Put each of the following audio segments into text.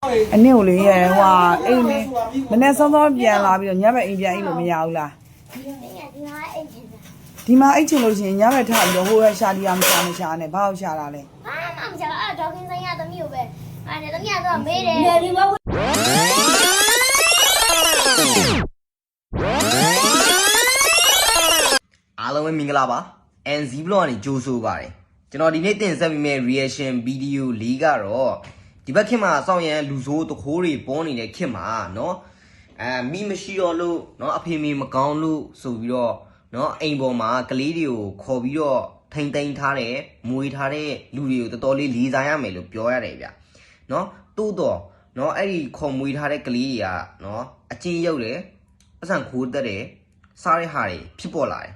အနည်းကိုလေဟွာအိမ်နေမနေ့စောစောပြန်လာပြီးတော့ညဘက်အိမ်ပြန်အိမ်လို့မရဘူးလားဒီမှာအိတ်ချင်လို့ရှိရင်ညဘက်ထားပြီးတော့ဟိုရရှာလီယာမရှာနဲ့ဘာလို့ရှာတာလဲဟာမရှာအဲ့ဒေါကင်းဆိုင်ရသမီးကိုပဲအဲ့ဒါသမီးကတော့မေးတယ်ဒီဘက်အားလုံးပဲမင်္ဂလာပါ NZ Blog ကနေကြိုးဆိုပါတယ်ကျွန်တော်ဒီနေ့တင်ဆက်ပေးမယ့် reaction video လေးကတော့ဒီဘက်ခင်မှာအဆောင်ရန်လူဆိုးတခိုးတွေပေါ်နေတဲ့ခင်မှာเนาะမိမရှိတော့လို့เนาะအဖေမေမကောင်းလို့ဆိုပြီးတော့เนาะအိမ်ပေါ်မှာကလေးတွေကိုခေါ်ပြီးတော့ထိန်ထိန်ထားတယ်မွေထားတဲ့လူတွေကိုတော်တော်လေးလေးစားရမယ်လို့ပြောရတယ်ဗျเนาะတိုးတော့เนาะအဲ့ဒီခေါ်မွေထားတဲ့ကလေးတွေကเนาะအချင်းရုပ်တယ်အဆန်ခိုးတက်တယ်စားတဲ့ဟာတွေဖြစ်ပေါ်လာတယ်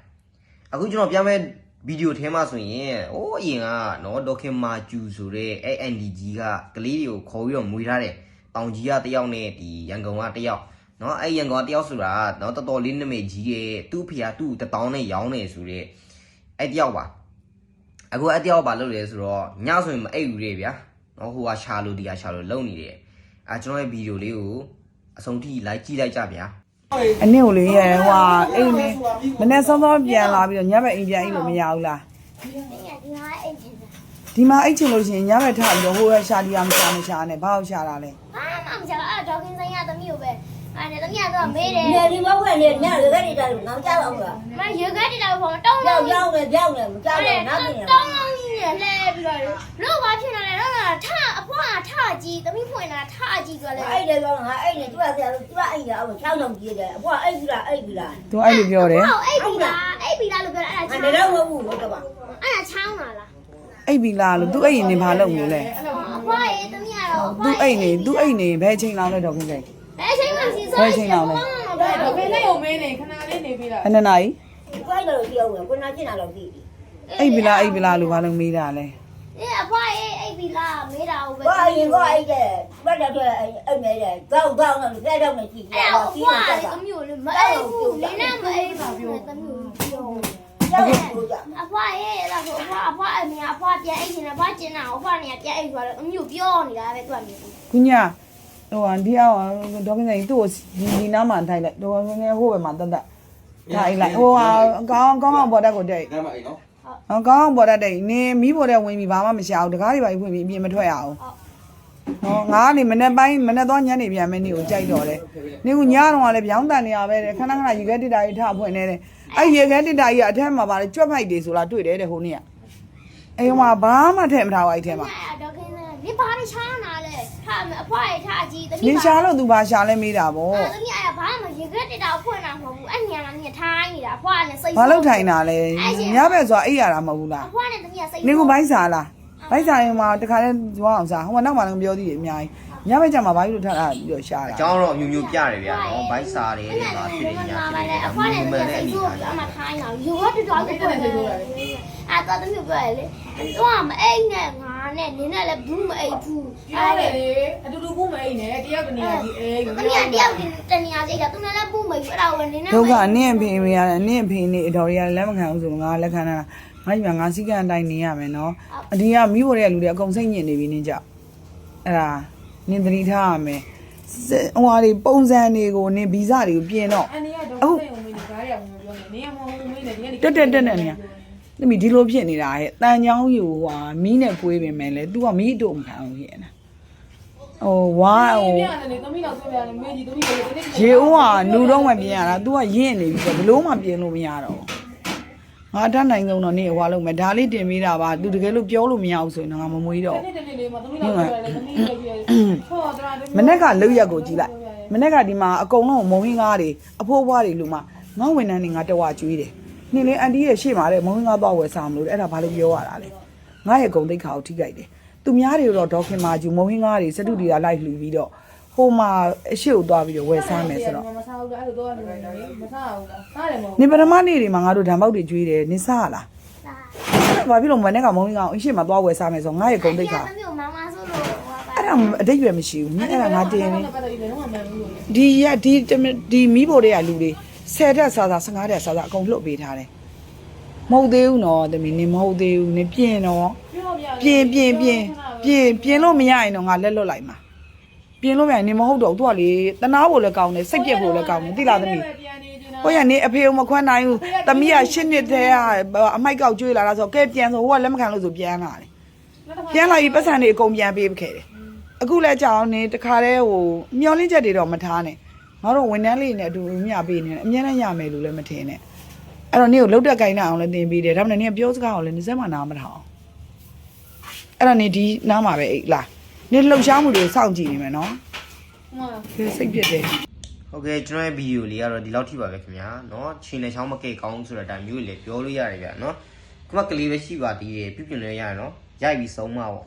အခုကျွန်တော်ပြမယ့်ဗီဒီယိုထဲမှာဆိုရင်အရင်ကနော်ဒေါခင်မာကျူဆိုတဲ့ NDG ကကလေးတွေကိုခေါ်ပြီးတော့မွေးထားတယ်တောင်ကြီးကတယောက်နဲ့ဒီရန်ကုန်ကတယောက်နော်အဲ့ရန်ကုန်ကတယောက်ဆိုတာနော်တော်တော်လေးနမိတ်ကြီးရဲ့သူ့ဖေကသူ့1000နဲ့ရောင်းနေဆိုတဲ့အဲ့တယောက်ပါအခုအဲ့တယောက်ပါလုပ်တယ်ဆိုတော့ညဆိုရင်မအိပ်ဘူးလေဗျာနော်ဟိုကရှာလို့ဒီကရှာလို့လုံနေတယ်ကျွန်တော်ရဲ့ဗီဒီယိုလေးကိုအဆုံးထိလိုက်ကြည့်လိုက်ကြဗျာအနည်းကိုလေဟွာအိမ်နေမနေ့စောစောပြန်လာပြီးတော့ညဘက်အိမ်ပြန်အိမ်လို့မရဘူးလားဒီမှာအိတ်ချင်လို့ရှိရင်ညဘက်ထားပြီးတော့ဟိုရရှာလီယာမရှာနဲ့ဘာလို့ရှာတာလဲဟာမရှာအဲ့ဒေါကင်းဆိုင်ရသမီးကိုပဲအဲ့ဒါသမီးကတော့မေးတယ်ဒီဘက်ကနေညရေခဲနေတာလို့ငောင်းကြတော့လားမရေခဲတတာပေါ့တောင်းလုံးကြောက်တယ်ကြောက်တယ်မကြောက်တော့နားနေတောင်းလုံးကြီးနဲ့လှဲပြီးတော့လို့ဘာဖြစ်နေလဲတော့ထအဖွားထကြီးသမီးဖွင့်တာထကြီးဆိုလဲအဲ့ဒါတော့ငါအဲ့နေသူကဆရာသူကအဲ့ဒါအောင်6လုံးကြီးတယ်အဖွားအဲ့ပြီလားသူအဲ့လိုပြောတယ်အိပ်ပြီလားလို့ပြောအဲ့ဒါချောင်းတယ်တော့မဟုတ်ဘူးတော့ပါအဲ့ဒါချောင်းလာလားအိပ်ပြီလားလို့သူအိမ်နေဘာလုပ်လို့လဲအဖွားရဲ့သမီးကတော့သူအိမ်နေဘယ်ချိန်လောက်လဲတော့ခင်ဗျဘယ်ချိန်မှစီစိုးဘယ်ချိန်လောက်လဲဘယ်နဲ့ုံမင်းနေခဏလေးနေပြီလားဘယ်နှစ်နာရီကိုက်တော့ပြောဦးကိုနာကျင်တာတော့ပြီအိပ်ပြီလားလို့ဘာလို့မေးတာလဲအဖွားရဲ့အိပ်ပြီလားမေးတာဟုတ်ပဲကိုရင်ကိုအိတ်တယ်ဘက်တော့အိတ်နေတယ်ကောက်တော့တော့လက်တော့မကြည့်ဘူးတော့ပြီးတော့သမီးကိုလည်းမအိပ်ဘူးနင်းနဲ့မအိပ်ပါဘူးသမီးကိုပြောအဖွားရဲ့အဲ့ဒါဆိုအဖွားအမေအဖွားပြန်အိတ်နေတာဘာကျင်တာအဖွားနေပြန်အိတ်ဆိုတော့အမျိုးပြောနေတာပဲသူကမြေကုညာဟိုဒီအောင်ဒေါကင်းဆိုင်သူ့ကိုဒီနားမှာထိုင်လိုက်ဒေါကင်းငယ်ဟိုဘက်မှာတက်ဒါအိလိုက်ဟိုကောင်းပေါ်တက်ကိုတက်ဒါမှအိနော်ကောင်းပေါ်တက်တက်နင်းမီးပေါ်တက်ဝင်ပြီးဘာမှမရှာဘူးတကားတွေပါဖွင့်ပြီးအပြင်မထွက်ရအောင်ဟောငါကနေမနေ့တော့ညနေပြန်မယ်နေကိုကြိုက်တော့တယ်နေကညတော့လည်းပြောင်းတန်နေရပဲခဏရေခဲတစ်တာကြီးထဖွင့်နေတယ်အဲ့ရေခဲတစ်တာကြီးကအထက်မှာပါလေကြွက်ဖိုက်တွေဆိုလားတွေ့တယ်တဲ့ဟိုနေ့ကအိမ်မှာဘာမှထည့်မထားဘူးအဲ့ထဲမှာဒေါကင်းနေဘာတွေချားနာလဲအဖွားရဲ့ထားကြီးသမီးနေရှာလို့သူဘာရှာလဲမေးတာဗောသမီးအဲ့ဘာမှရေခဲတက်တာဖွင့်တာမဟုတ်ဘူးအဲ့ညနေထိုင်းနေတာအဖွားနဲ့စိတ်ဘာလို့ထိုင်တာလဲညဘက်ဆိုတာအိပ်ရတာမဟုတ်ဘူးလားအဖွားနဲ့သမီးကစိတ်နေကဘိုင်းစားလားဘိုင်းစားရင်မှာတခါလဲကြွားအောင်စားဟိုကနောက်မှလည်းပြောသေးတယ်အများကြီးညဘက်ကျမှဘာလို့ထားတာပြီးတော့ရှာတာအကြောင်းတော့အမျိုးမျိုးပြတယ်ဗျာနော်ဘိုက်စားတယ်တွေပါဖြစ်နေညာဖြစ်နေအဖွားနဲ့သမီးကစိတ်ဆိုးအမှထိုင်းတာရေခဲတက်တာကိုဖွင့်တယ်အဲ့တော့သမီးပြောရလေတော့မအိမ်နဲ့ငါနဲ့နင်းနဲ့လည်းဘူးမအိမ်ဘူးအဲ့လေအတူတူဘူးမအိမ်နဲ့တယောက်တနေရာကြီးအိမ်သမီးကတယောက်တနေရာကြီးကသူနဲ့လည်းဘူးမအိမ်အဲ့ဒါကိုနင်းနဲ့ဒုက္ခအနင့်ဖေးမရတယ်အနင့်ဖေးနေအတော်တွေကလက်မခံဘူးဆိုငါလက်ခံတာငါကြီးကငါစီကံအတိုင်းနေရမယ်နော်အဒီကမိဖို့တဲ့လူတွေအကုန်စိတ်ညစ်နေပြီနင်းကြအဲ့ဒါနင်းသတိထားရမယ်ဟိုဟာတွေပုံစံတွေကိုနင်းဗီဇတွေကိုပြင်တော့အခုမင်းနေကားရအောင်ပြောနေနေမဟုတ်မင်းနေဒီကတက်နေနေသမီးဒီလိုဖြစ်နေတာဟဲ့တန်ချောင်းယူဟာမီးနဲ့ပွေးပင်မယ်လေ तू ကမီးအတို့မခံဘူးရဲ့နော်ဟိုဝါဟိုသမီးတော့ဆွဲရတယ်မင်းကြီးသမီးကရေဦးဟာနူတော့မှပြင်ရတာ तू ကရင့်နေပြီဆိုဘလို့မှပြင်လို့မရတော့ငါတတ်နိုင်ဆုံးတော့နေဟွာလုံးမယ်ဒါလေးတင်ပေးတာပါ तू တကယ်လို့ပြောလို့မရဘူးဆိုရင်ငါမမွေးတော့မနေ့ကလောက်ရက်ကိုကြည့်လိုက်မနေ့ကဒီမှာအကုန်လုံးမုံဟင်းကားတွေအဖိုးဘွားတွေလူမှငေါဝန်ထမ်းတွေငါတဝကျွေးတယ်နင်းလေအန်တီရဲ့ရှေ့မှာတဲ့မုံဟင်းကားတော့ဝယ်စားမလို့အဲ့ဒါဘာလို့ပြောရတာလဲငါရဲ့ဂုံတိတ်ခါကိုထိကြိုက်တယ်သူများတွေတော့ဒေါခင်မာကျူမုံဟင်းကားတွေစတုတီတာလိုက်လှူပြီးတော့ဟိုမှာအရှိကိုသွားပြီးတော့ဝယ်စားမယ်ဆိုတော့မစားဘူးအဲ့လိုတော့မစားဘူးလားစားတယ်မဟုတ်နေပထမနေ့တွေမှာငါတို့ဓာတ်ပေါက်တွေကျွေးတယ်နင်းစားလားဘာဖြစ်လို့မနေ့ကမုံဟင်းကားအရှိမှာသွားဝယ်စားမယ်ဆိုငါရဲ့ဂုံတိတ်ခါသမီးကိုမမဆိုလို့အဲ့ဒါအတိတ်ရွယ်မရှိဘူးနင်းအဲ့ဒါငါတင်ဒီမီးဖို့တွေကလူတွေ10တက်စား15တက်စားအကုန်လှုပ်ပေးထားတယ်မဟုတ်သေးဘူးနော်တမီးနေမဟုတ်သေးဘူးနေပြင်တော့ပြင်လို့မရရင်တော့ငါလက်လွတ်လိုက်မှာ ပြင်လို့မြန်နေမဟုတ်တော့သူကလေတနာဖို့လည်းကောင်းတယ်စိတ်ပြက်ဖို့လည်းကောင်းတယ်သိလားသမီးဟိုရနေအဖေကိုမခွန်းနိုင်ဘူးသမီးက8နှစ်တည်းကအမိုက်ကောက်ကျွေးလာတာဆိုကဲပြန်ဆိုဟိုကလက်မခံလို့ဆိုပြန်လာတယ်ပြန်လာပြီးပတ်စံတွေအကုန်ပြန်ပေးခဲ့တယ်အခုလည်းကြောင်နေတခါတည်းဟိုမျောလင်းချက်တွေတော့မထားနဲ့ငါတို့ဝန်ထမ်းလေးနဲ့အတူမျှပေးနေတယ်အများနဲ့ရမယ်လို့လည်းမထင်နဲ့အဲ့တော့နေကိုလှုပ်တက်ကိုင်းနေအောင်လည်းတင်ပေးတယ်ဒါမှမဟုတ်နေပြောစကားအောင်လည်းနေစက်မှနားမထောင်အဲ့တော့နေဒီနားမှာပဲအိတ်လားနေလှုပ်ရှားမှုတွေစောင့်ကြည့်နေမယ်နော်စိတ်ပြက်တယ်ဟုတ်ကဲ့ကျွန်တော်ရဲ့ဗီဒီယိုလေးကတော့ဒီလောက်ထိပါပဲခင်ဗျာเนาะခြေနဲ့ချောင်းမကဲကောင်းဆိုတဲ့အတိုင်းမျိုးလေးပြောလို့ရတယ်ဗျာเนาะခုမှကလေးပဲရှိပါသေးတယ်ပြုပြင်လို့ရတယ်เนาะရိုက်ပြီးဆုံးမပေါ့